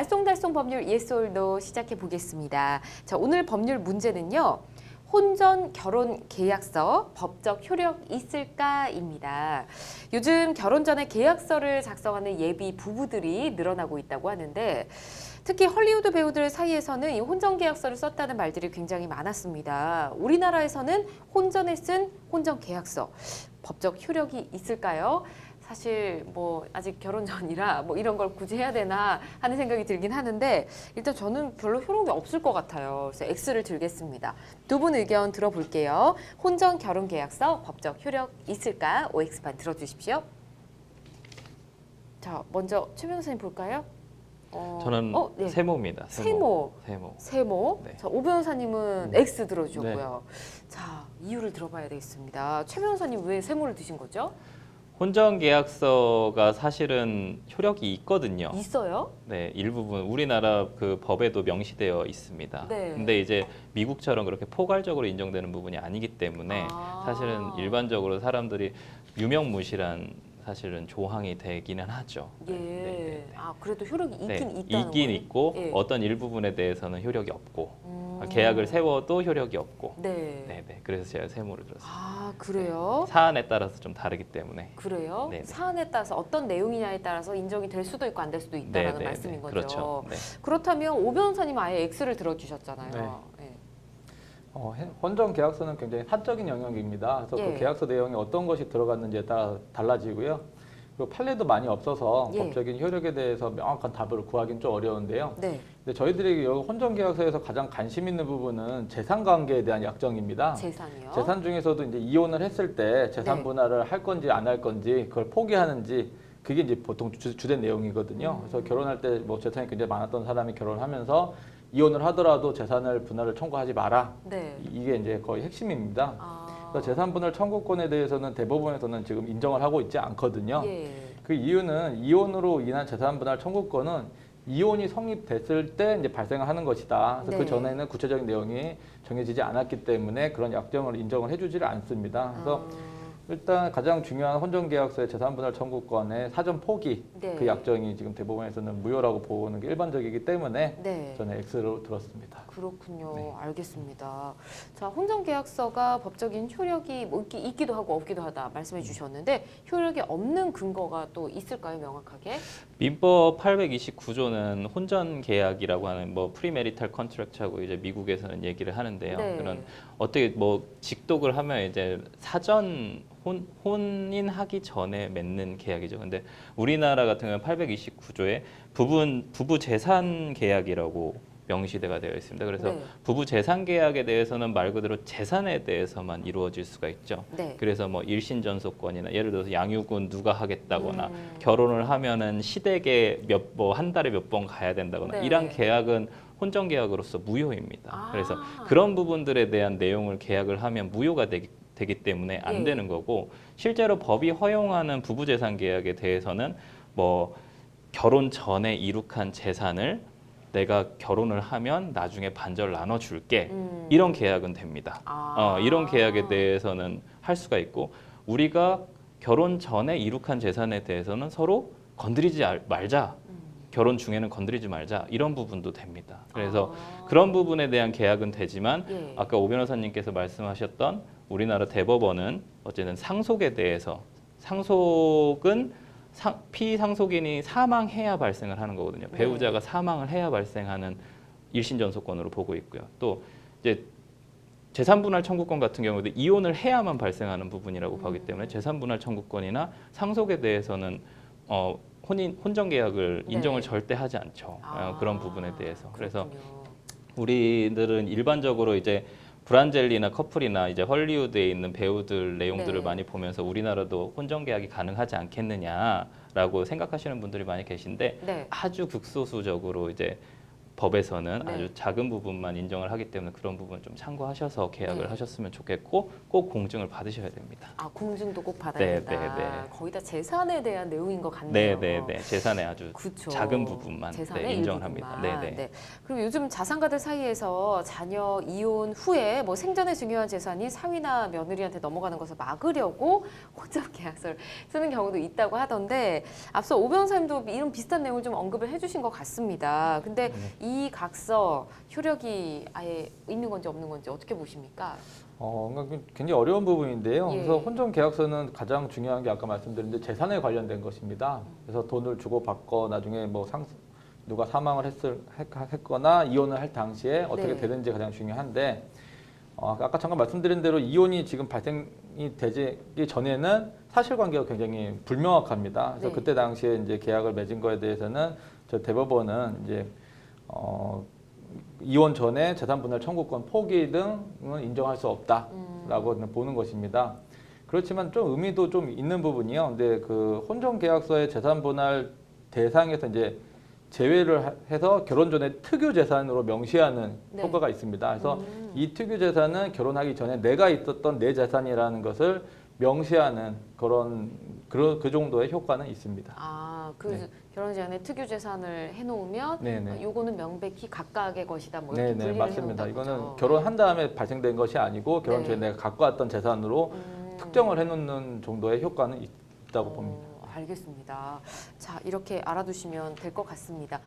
알쏭달쏭 법률 Yes or No 시작해 보겠습니다. 자, 오늘 법률 문제는요. 혼전 결혼 계약서 법적 효력 있을까입니다. 요즘 결혼 전에 계약서를 작성하는 예비 부부들이 늘어나고 있다고 하는데 특히 헐리우드 배우들 사이에서는 이 혼전 계약서를 썼다는 말들이 굉장히 많았습니다. 우리나라에서는 혼전에 쓴 혼전 계약서 법적 효력이 있을까요? 사실 뭐 아직 결혼 전이라 뭐 이런 걸 굳이 해야 되나 하는 생각이 들긴 하는데 일단 저는 별로 효력이 없을 것 같아요. 그래서 X를 들겠습니다. 두 분 의견 들어볼게요. 혼전 결혼 계약서 법적 효력 있을까? OX판 들어주십시오. 자, 먼저 최 변호사님 볼까요? 저는 네. 세모입니다. 세모. 네. 자, 오 변호사님은 X 들어주셨고요. 자, 이유를 들어봐야 되겠습니다. 최 변호사님 왜 세모를 드신 거죠? 혼전 계약서가 사실은 효력이 있거든요. 있어요? 네, 일부분 우리나라 그 법에도 명시되어 있습니다. 네. 근데 이제 미국처럼 그렇게 포괄적으로 인정되는 부분이 아니기 때문에 사실은 일반적으로 사람들이 유명무실한 사실은 조항이 되기는 하죠. 예. 네. 아, 그래도 효력이 있긴 있다는 있긴 거예요? 있고 예. 어떤 일부분에 대해서는 효력이 없고 계약을 세워도 효력이 없고. 네. 네. 그래서 제가 세모를 들었습니다. 아, 그래요? 사안에 따라서 좀 다르기 때문에. 그래요? 네네. 사안에 따라서 어떤 내용이냐에 따라서 인정이 될 수도 있고 안 될 수도 있다라는 네네네. 말씀인 거죠. 그렇죠. 네. 그렇다면 오 변호사님 아예 X를 들어주셨잖아요. 네. 혼전 계약서는 굉장히 사적인 영역입니다. 그래서 예. 그 계약서 내용이 어떤 것이 들어갔는지에 따라 달라지고요. 그리고 판례도 많이 없어서 예. 법적인 효력에 대해서 명확한 답을 구하기는 좀 어려운데요. 네. 근데 저희들이 여기 혼전 계약서에서 가장 관심 있는 부분은 재산 관계에 대한 약정입니다. 재산이요? 재산 중에서도 이제 이혼을 했을 때 재산 네. 분할을 할 건지 안 할 건지 그걸 포기하는지 그게 이제 보통 주된 내용이거든요. 그래서 결혼할 때 뭐 재산이 굉장히 많았던 사람이 결혼하면서 이혼을 하더라도 재산을 분할을 청구하지 마라. 네. 이게 이제 거의 핵심입니다. 아. 그래서 재산 분할 청구권에 대해서는 대법원에서는 지금 인정을 하고 있지 않거든요. 예. 그 이유는 이혼으로 인한 재산 분할 청구권은 이혼이 성립됐을 때 이제 발생하는 것이다. 그래서 네. 그 전에는 구체적인 내용이 정해지지 않았기 때문에 그런 약정을 인정을 해주지를 않습니다. 그래서 일단 가장 중요한 혼전계약서의 재산분할 청구권의 사전 포기 네. 그 약정이 지금 대법원에서는 무효라고 보는 게 일반적이기 때문에 네. 저는 X로 들었습니다. 그렇군요. 네. 알겠습니다. 자, 혼전계약서가 법적인 효력이 뭐 있기도 하고 없기도 하다 말씀해 주셨는데 효력이 없는 근거가 또 있을까요, 명확하게? 민법 829조는 혼전 계약이라고 하는 뭐 프리메리탈 컨트랙트하고 이제 미국에서는 얘기를 하는데요. 네. 그런 어떻게 뭐 직독을 하면 이제 사전 혼인하기 전에 맺는 계약이죠. 근데 우리나라 같은 경우는 829조에 부부 재산 계약이라고 명시가 되어 있습니다. 그래서 네. 부부 재산 계약에 대해서는 말 그대로 재산에 대해서만 이루어질 수가 있죠. 네. 그래서 뭐 일신전속권이나 예를 들어서 양육은 누가 하겠다거나 결혼을 하면은 시댁에 뭐 한 달에 몇 번 가야 된다거나 네. 이런 계약은 혼전 계약으로서 무효입니다. 아. 그래서 그런 부분들에 대한 내용을 계약을 하면 무효가 되기 때문에 안 예. 되는 거고 실제로 법이 허용하는 부부 재산 계약에 대해서는 뭐 결혼 전에 이룩한 재산을 내가 결혼을 하면 나중에 반절 나눠줄게 이런 계약은 됩니다. 이런 계약에 대해서는 할 수가 있고 우리가 결혼 전에 이룩한 재산에 대해서는 서로 건드리지 말자. 결혼 중에는 건드리지 말자 이런 부분도 됩니다. 그래서 그런 부분에 대한 계약은 되지만 예. 아까 오 변호사님께서 말씀하셨던 우리나라 대법원은 어쨌든 상속에 대해서 상속은 피상속인이 사망해야 발생을 하는 거거든요. 네. 배우자가 사망을 해야 발생하는 일신전속권으로 보고 있고요. 또 이제 재산분할 청구권 같은 경우도 이혼을 해야만 발생하는 부분이라고 보기 때문에 재산분할 청구권이나 상속에 대해서는 혼전계약을 네. 인정을 절대 하지 않죠. 그런 부분에 대해서. 그래서 그렇군요. 우리들은 일반적으로 이제 브란젤리나 커플이나 이제 헐리우드에 있는 배우들 내용들을 네. 많이 보면서 우리나라도 혼전계약이 가능하지 않겠느냐라고 생각하시는 분들이 많이 계신데 네. 아주 극소수적으로 이제 법에서는 네. 아주 작은 부분만 인정을 하기 때문에 그런 부분 좀 참고하셔서 계약을 네. 하셨으면 좋겠고 꼭 공증을 받으셔야 됩니다. 아, 공증도 꼭 받아야 네, 된다. 네, 네. 거의 다 재산에 대한 내용인 것 같네요. 네네네. 재산의 아주 그쵸. 작은 부분만 재산의 네, 인정을 합니다. 일부분만. 네네. 네. 그리고 요즘 자산가들 사이에서 자녀 이혼 후에 뭐 생전에 중요한 재산이 사위나 며느리한테 넘어가는 것을 막으려고 혼전 계약서를 쓰는 경우도 있다고 하던데 앞서 오 변호사님도 이런 비슷한 내용을 좀 언급을 해주신 것 같습니다. 근데 이 각서 효력이 아예 있는 건지 없는 건지 어떻게 보십니까? 그러니까 굉장히 어려운 부분인데요. 예. 그래서 혼전 계약서는 가장 중요한 게 아까 말씀드린 데 재산에 관련된 것입니다. 그래서 돈을 주고 받고 나중에 뭐 누가 사망을 했거나 이혼을 할 당시에 어떻게 네. 되는지 가장 중요한데 아까 잠깐 말씀드린 대로 이혼이 지금 발생이 되기 전에는 사실관계가 굉장히 불명확합니다. 그래서 네. 그때 당시에 이제 계약을 맺은 거에 대해서는 저 대법원은 이제 이혼 전에 재산 분할 청구권 포기 등은 인정할 수 없다라고 보는 것입니다. 그렇지만 좀 의미도 좀 있는 부분이요. 근데 그 혼전 계약서의 재산 분할 대상에서 이제 제외를 해서 결혼 전에 특유 재산으로 명시하는 네. 효과가 있습니다. 그래서 이 특유 재산은 결혼하기 전에 내가 있었던 내 재산이라는 것을 명시하는 그 정도의 효과는 있습니다. 아, 그 네. 결혼 전에 특유 재산을 해놓으면 네네. 요거는 명백히 각각의 것이다. 뭐 이렇게 네네 분리를 맞습니다. 해놓는다는 이거는 거죠. 결혼한 다음에 발생된 것이 아니고 결혼 네. 전에 내가 갖고 왔던 재산으로 특정을 해놓는 정도의 효과는 있다고 봅니다. 알겠습니다. 자, 이렇게 알아두시면 될 것 같습니다.